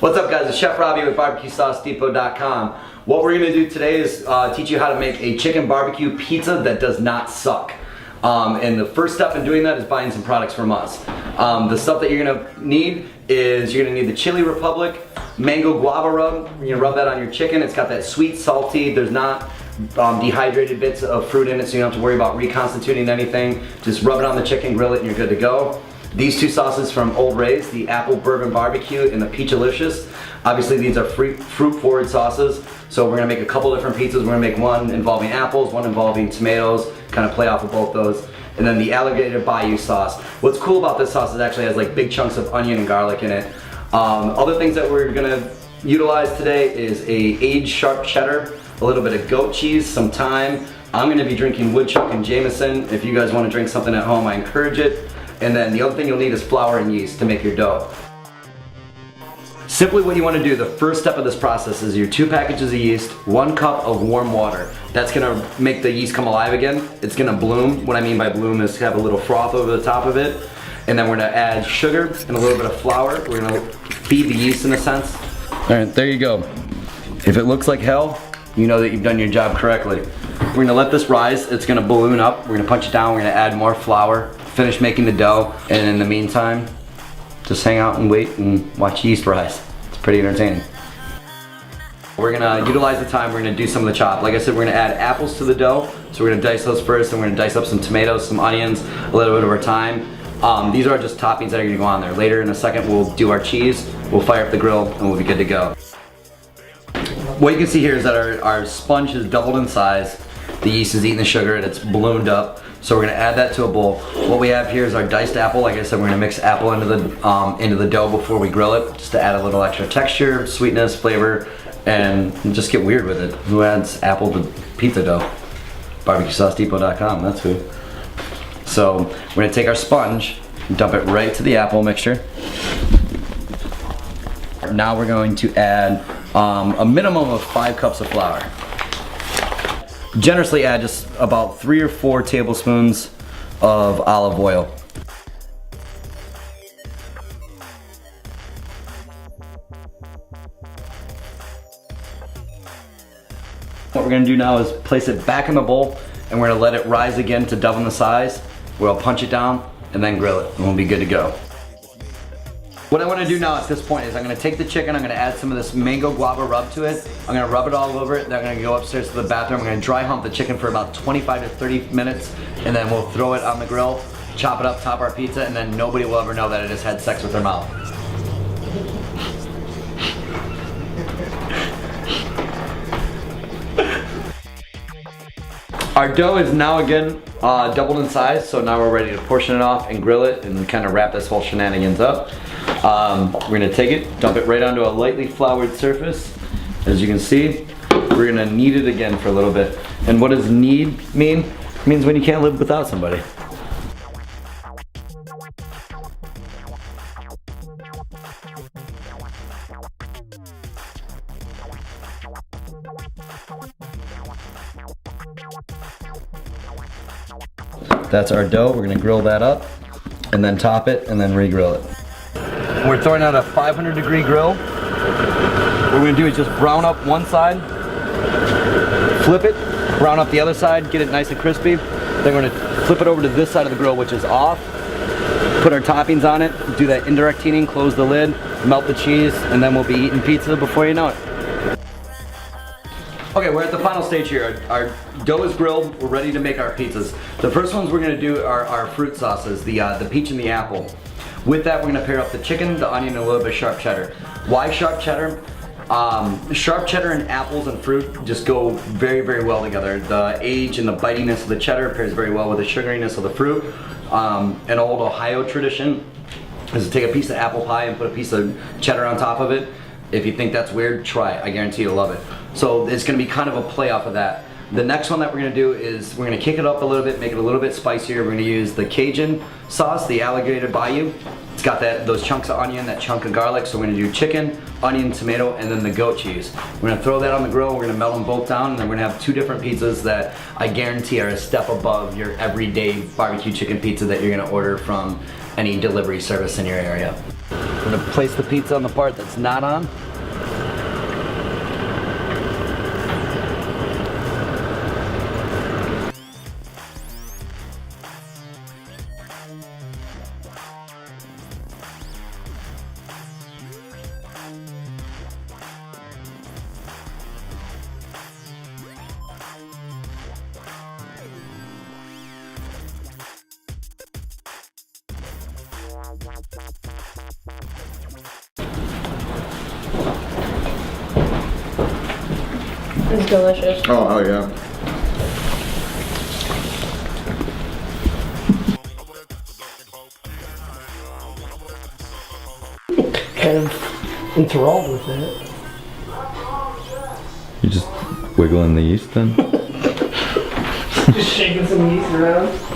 What's up guys, it's Chef Robbie with BBQSauceDepot.com. What we're going to do today is teach you how to make a chicken barbecue pizza that does not suck. And the first step in doing that is buying some products from us. The stuff that you're going to need is you're going to need the Chili Republic Mango Guava Rub. You're going to rub that on your chicken. It's got that sweet, salty, there's not dehydrated bits of fruit in it, so you don't have to worry about reconstituting anything. Just rub it on the chicken, grill it, and you're good to go. These two sauces from Old Ray's, the Apple Bourbon BBQ and the Peachalicious. Obviously these are fruit-forward sauces, so we're gonna make a couple different pizzas. We're gonna make one involving apples, one involving tomatoes, kind of play off of both those. And then the Alligator Bayou sauce. What's cool about this sauce is it actually has like big chunks of onion and garlic in it. Other things that we're gonna utilize today is a aged sharp cheddar, a little bit of goat cheese, some thyme. I'm gonna be drinking woodchuck and Jameson. If you guys wanna drink something at home, I encourage it. And then the other thing you'll need is flour and yeast to make your dough. Simply what you want to do, the first step of this process is your 2 packages of yeast, 1 cup of warm water. That's going to make the yeast come alive again. It's going to bloom. What I mean by bloom is have a little froth over the top of it. And then we're going to add sugar and a little bit of flour. We're going to feed the yeast in a sense. Alright, there you go. If it looks like hell, you know that you've done your job correctly. We're going to let this rise. It's going to balloon up. We're going to punch it down. We're going to add more flour. Finish making the dough, and in the meantime, just hang out and wait and watch yeast rise. It's pretty entertaining. We're gonna utilize the time, we're gonna do some of the chop. Like I said, we're gonna add apples to the dough, so we're gonna dice those first, and we're gonna dice up some tomatoes, some onions, a little bit of our thyme. These are just toppings that are gonna go on there. Later in a second, we'll do our cheese, we'll fire up the grill, and we'll be good to go. What you can see here is that our sponge has doubled in size. The yeast is eating the sugar and it's ballooned up. So we're gonna add that to a bowl. What we have here is our diced apple. Like I said, we're gonna mix apple into the dough before we grill it, just to add a little extra texture, sweetness, flavor, and just get weird with it. Who adds apple to pizza dough? BBQSauceDepot.com, that's who. So we're gonna take our sponge, dump it right to the apple mixture. Now we're going to add a minimum of 5 cups of flour. Generously add just about 3 or 4 tablespoons of olive oil. What we're going to do now is place it back in the bowl, and we're going to let it rise again to double the size. We'll punch it down and then grill it, and we'll be good to go. What I want to do now at this point is I'm going to take the chicken, I'm going to add some of this mango guava rub to it. I'm going to rub it all over it, then I'm going to go upstairs to the bathroom. I'm going to dry hump the chicken for about 25 to 30 minutes, and then we'll throw it on the grill, chop it up, top our pizza, and then nobody will ever know that it has had sex with their mouth. Our dough is now again doubled in size, so now we're ready to portion it off and grill it and kind of wrap this whole shenanigans up. We're gonna take it, dump it right onto a lightly floured surface. As you can see, we're gonna knead it again for a little bit. And what does knead mean? It means when you can't live without somebody. That's our dough. We're gonna grill that up and then top it and then re-grill it. We're throwing out a 500-degree grill. What we're gonna do is just brown up one side, flip it, brown up the other side, get it nice and crispy. Then we're gonna flip it over to this side of the grill, which is off. Put our toppings on it, do that indirect heating, close the lid, melt the cheese, and then we'll be eating pizza before you know it. Okay, we're at the final stage here. Our dough is grilled, we're ready to make our pizzas. The first ones we're gonna do are our fruit sauces, the peach and the apple. With that, we're gonna pair up the chicken, the onion, and a little bit of sharp cheddar. Why sharp cheddar? Sharp cheddar and apples and fruit just go very, very well together. The age and the bitiness of the cheddar pairs very well with the sugariness of the fruit. An old Ohio tradition is to take a piece of apple pie and put a piece of cheddar on top of it. If you think that's weird, try it. I guarantee you'll love it. So it's gonna be kind of a play off of that. The next one that we're gonna do is we're gonna kick it up a little bit, make it a little bit spicier. We're gonna use the Cajun sauce, the Alligator Bayou. It's got those chunks of onion, that chunk of garlic. So we're gonna do chicken, onion, tomato, and then the goat cheese. We're gonna throw that on the grill. We're gonna melt them both down, and then we're gonna have 2 different pizzas that I guarantee are a step above your everyday barbecue chicken pizza that you're gonna order from any delivery service in your area. I'm gonna place the pizza on the part that's not on. It's delicious. Oh yeah. Kind of enthralled with it. You just wiggling the yeast then? Just shaking some yeast around.